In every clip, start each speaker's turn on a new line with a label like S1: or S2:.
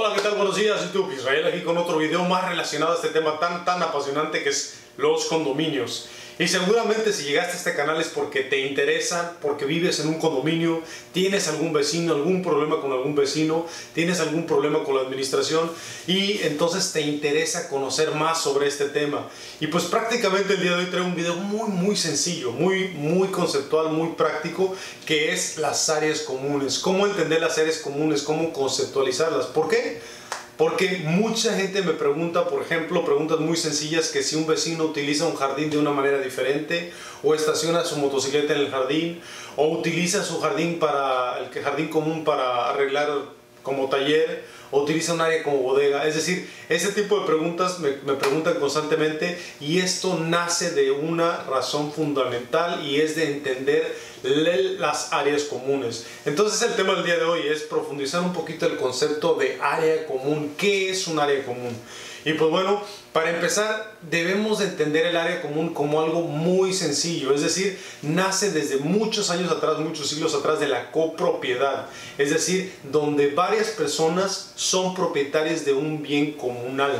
S1: Hola, ¿qué tal? Buenos días, YouTube. Israel aquí con otro video más relacionado a este tema tan apasionante que es los condominios. Y seguramente si llegaste a este canal es porque te interesan, porque vives en un condominio, tienes algún vecino, algún problema con algún vecino, tienes algún problema con la administración y entonces te interesa conocer más sobre este tema. Y pues prácticamente el día de hoy traigo un video muy sencillo, muy conceptual, muy práctico, que es las áreas comunes. Cómo entender las áreas comunes, cómo conceptualizarlas. ¿Por qué? Porque mucha gente me pregunta, por ejemplo, preguntas muy sencillas, que si un vecino utiliza un jardín de una manera diferente, o estaciona su motocicleta en el jardín, o utiliza su jardín jardín común para arreglar como taller, o utiliza un área como bodega. Es decir, ese tipo de preguntas me preguntan constantemente, y esto nace de una razón fundamental, y es de entender las áreas comunes. Entonces el tema del día de hoy es profundizar un poquito el concepto de área común. ¿Qué es un área común? Y pues bueno, para empezar debemos de entender el área común como algo muy sencillo, es decir, nace desde muchos años atrás, muchos siglos atrás, de la copropiedad, es decir, donde varias personas son propietarias de un bien comunal.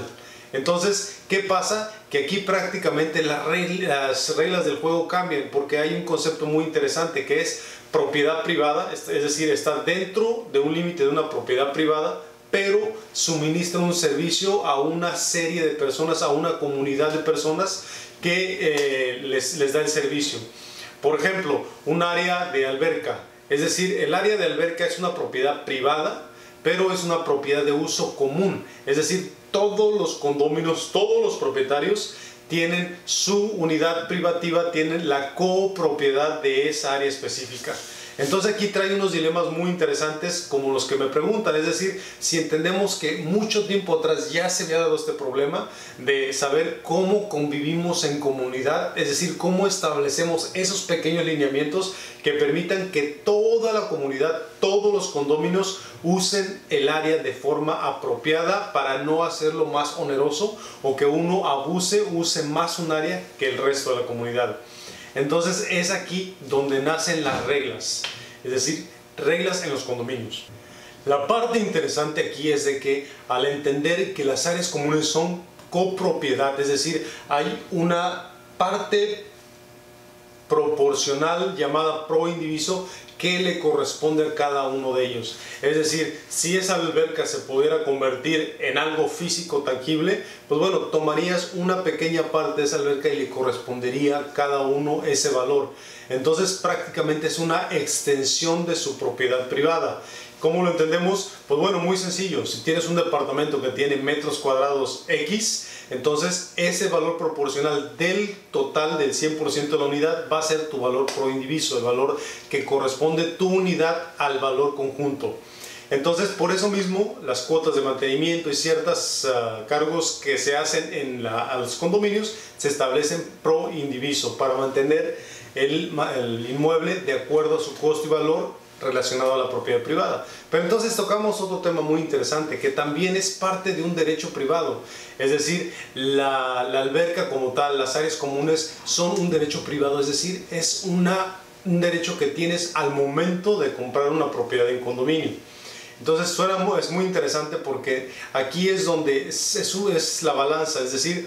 S1: Entonces, ¿qué pasa? Que aquí prácticamente las reglas del juego cambian, porque hay un concepto muy interesante que es propiedad privada, es decir, está dentro de un límite de una propiedad privada, pero suministra un servicio a una serie de personas, a una comunidad de personas que les da el servicio. Por ejemplo, un área de alberca, es decir, el área de alberca es una propiedad privada, pero es una propiedad de uso común, es decir, todos los condóminos, todos los propietarios tienen su unidad privativa, tienen la copropiedad de esa área específica. Entonces aquí trae unos dilemas muy interesantes como los que me preguntan, es decir, si entendemos que mucho tiempo atrás ya se había dado este problema de saber cómo convivimos en comunidad, es decir, cómo establecemos esos pequeños lineamientos que permitan que toda la comunidad, todos los condóminos usen el área de forma apropiada para no hacerlo más oneroso o que uno use más un área que el resto de la comunidad. Entonces es aquí donde nacen las reglas, es decir, reglas en los condominios. La parte interesante aquí es de que al entender que las áreas comunes son copropiedad, es decir, hay una parte proporcional llamada pro indiviso que le corresponde a cada uno de ellos. Es decir, si esa alberca se pudiera convertir en algo físico tangible, pues bueno, tomarías una pequeña parte de esa alberca y le correspondería a cada uno ese valor. Entonces prácticamente es una extensión de su propiedad privada. ¿Cómo lo entendemos? Pues bueno, muy sencillo. Si tienes un departamento que tiene metros cuadrados X, entonces ese valor proporcional del total del 100% de la unidad va a ser tu valor pro indiviso, el valor que corresponde tu unidad al valor conjunto. Entonces por eso mismo las cuotas de mantenimiento y ciertos cargos que se hacen a los condominios se establecen pro indiviso para mantener el inmueble de acuerdo a su costo y valor relacionado a la propiedad privada. Pero entonces tocamos otro tema muy interesante que también es parte de un derecho privado, es decir, la alberca como tal, las áreas comunes son un derecho privado, es decir, es un derecho que tienes al momento de comprar una propiedad en condominio. Entonces es muy interesante porque aquí es donde es la balanza, es decir,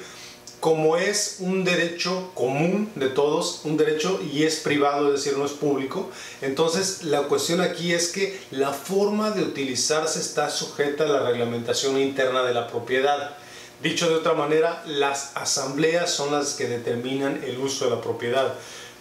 S1: como es un derecho común de todos, un derecho y es privado, es decir, no es público, entonces la cuestión aquí es que la forma de utilizarse está sujeta a la reglamentación interna de la propiedad. Dicho de otra manera, las asambleas son las que determinan el uso de la propiedad.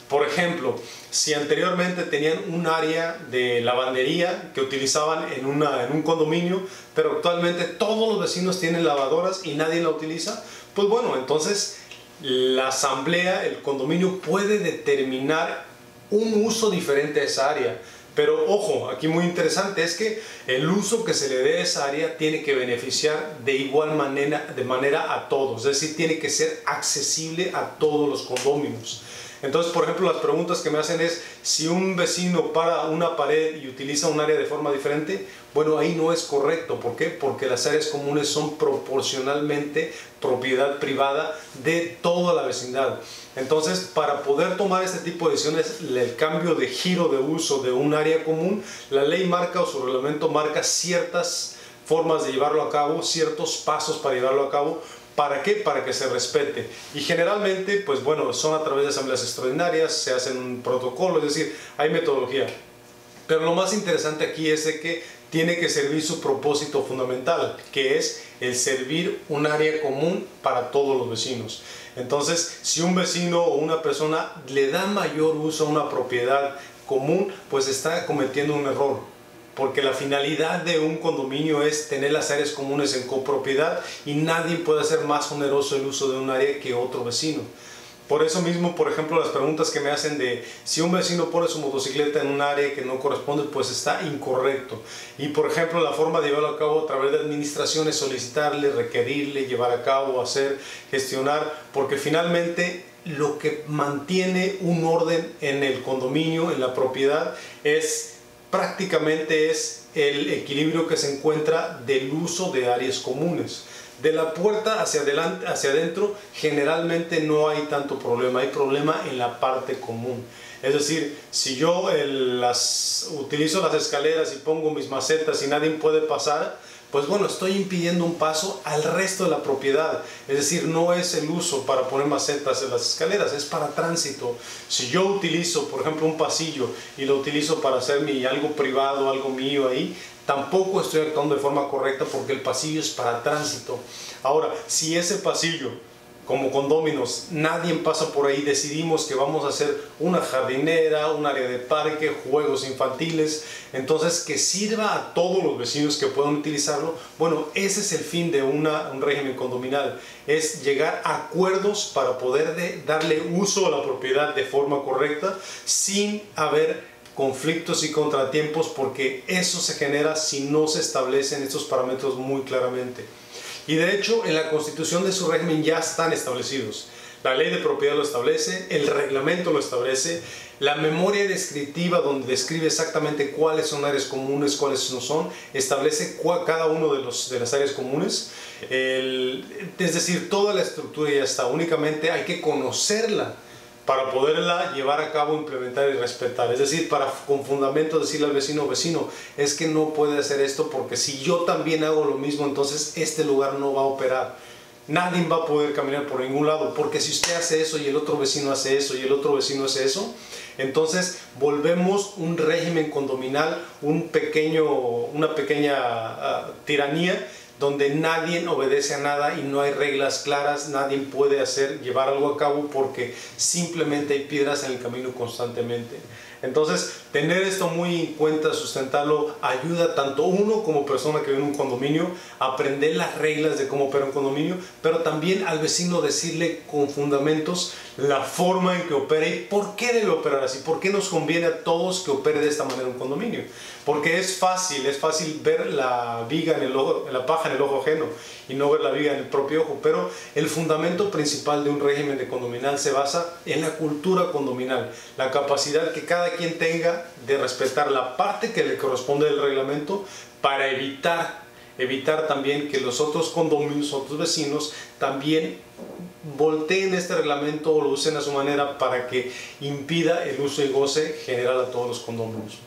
S1: Por ejemplo, si anteriormente tenían un área de lavandería que utilizaban en un condominio, pero actualmente todos los vecinos tienen lavadoras y nadie la utiliza, pues bueno, entonces la asamblea, el condominio puede determinar un uso diferente a esa área. Pero ojo, aquí muy interesante es que el uso que se le dé a esa área tiene que beneficiar de igual manera a todos, es decir, tiene que ser accesible a todos los condominios. Entonces, por ejemplo, las preguntas que me hacen es, si un vecino para una pared y utiliza un área de forma diferente, bueno, ahí no es correcto. ¿Por qué? Porque las áreas comunes son proporcionalmente propiedad privada de toda la vecindad. Entonces, para poder tomar este tipo de decisiones, el cambio de giro de uso de un área común, la ley marca o su reglamento marca ciertas formas de llevarlo a cabo, ciertos pasos para llevarlo a cabo. ¿Para qué? Para que se respete. Y generalmente, pues bueno, son a través de asambleas extraordinarias, se hacen un protocolo, es decir, hay metodología. Pero lo más interesante aquí es de que tiene que servir su propósito fundamental, que es el servir un área común para todos los vecinos. Entonces, si un vecino o una persona le da mayor uso a una propiedad común, pues está cometiendo un error. Porque la finalidad de un condominio es tener las áreas comunes en copropiedad y nadie puede hacer más oneroso el uso de un área que otro vecino. Por eso mismo, por ejemplo, las preguntas que me hacen de si un vecino pone su motocicleta en un área que no corresponde, pues está incorrecto. Y por ejemplo, la forma de llevarlo a cabo a través de administración es solicitarle, requerirle, llevar a cabo, hacer, gestionar, porque finalmente lo que mantiene un orden en el condominio, en la propiedad, prácticamente es el equilibrio que se encuentra del uso de áreas comunes. De la puerta hacia adelante, hacia adentro, generalmente no hay tanto problema, hay problema en la parte común. Es decir, si yo utilizo las escaleras y pongo mis macetas y nadie puede pasar, pues bueno, estoy impidiendo un paso al resto de la propiedad. Es decir, no es el uso para poner macetas en las escaleras, es para tránsito. Si yo utilizo, por ejemplo, un pasillo y lo utilizo para hacer algo privado, algo mío ahí, tampoco estoy actuando de forma correcta porque el pasillo es para tránsito. Ahora, si ese pasillo, como condóminos, nadie pasa por ahí, decidimos que vamos a hacer una jardinera, un área de parque, juegos infantiles, entonces que sirva a todos los vecinos que puedan utilizarlo. Bueno, ese es el fin de un régimen condominal, es llegar a acuerdos para poder darle uso a la propiedad de forma correcta sin haber conflictos y contratiempos, porque eso se genera si no se establecen estos parámetros muy claramente. Y de hecho, en la constitución de su régimen ya están establecidos. La ley de propiedad lo establece, el reglamento lo establece, la memoria descriptiva donde describe exactamente cuáles son áreas comunes, cuáles no son, establece cada uno de las áreas comunes. Es decir, toda la estructura ya está, únicamente hay que conocerla para poderla llevar a cabo, implementar y respetar. Es decir, con fundamento decirle al vecino, es que no puede hacer esto porque si yo también hago lo mismo, entonces este lugar no va a operar. Nadie va a poder caminar por ningún lado, porque si usted hace eso y el otro vecino hace eso y el otro vecino hace eso, entonces volvemos un régimen condominal, una pequeña tiranía, donde nadie obedece a nada y no hay reglas claras, nadie puede llevar algo a cabo porque simplemente hay piedras en el camino constantemente. Entonces, tener esto muy en cuenta, sustentarlo, ayuda tanto uno como persona que vive en un condominio a aprender las reglas de cómo opera un condominio, pero también al vecino decirle con fundamentos la forma en que opera y por qué debe operar así, por qué nos conviene a todos que opere de esta manera un condominio. Porque es fácil ver la viga la paja en el ojo ajeno y no ver la viga en el propio ojo, pero el fundamento principal de un régimen de condominal se basa en la cultura condominal, la capacidad que cada quien tenga de respetar la parte que le corresponde del reglamento para evitar también que los otros condominios, otros vecinos, también volteen este reglamento o lo usen a su manera para que impida el uso y goce general a todos los condominios.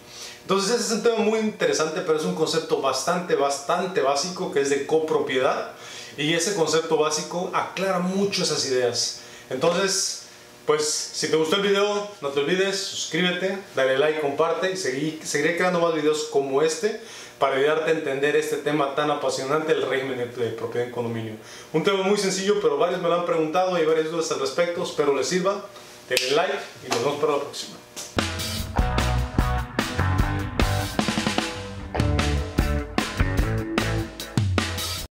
S1: Entonces ese es un tema muy interesante, pero es un concepto bastante básico, que es de copropiedad, y ese concepto básico aclara mucho esas ideas. Entonces, pues si te gustó el video, no te olvides, suscríbete, dale like, comparte, y seguiré creando más videos como este para ayudarte a entender este tema tan apasionante, el régimen de propiedad en condominio. Un tema muy sencillo, pero varios me lo han preguntado y hay varias dudas al respecto. Espero les sirva. Denle like y nos vemos para la próxima.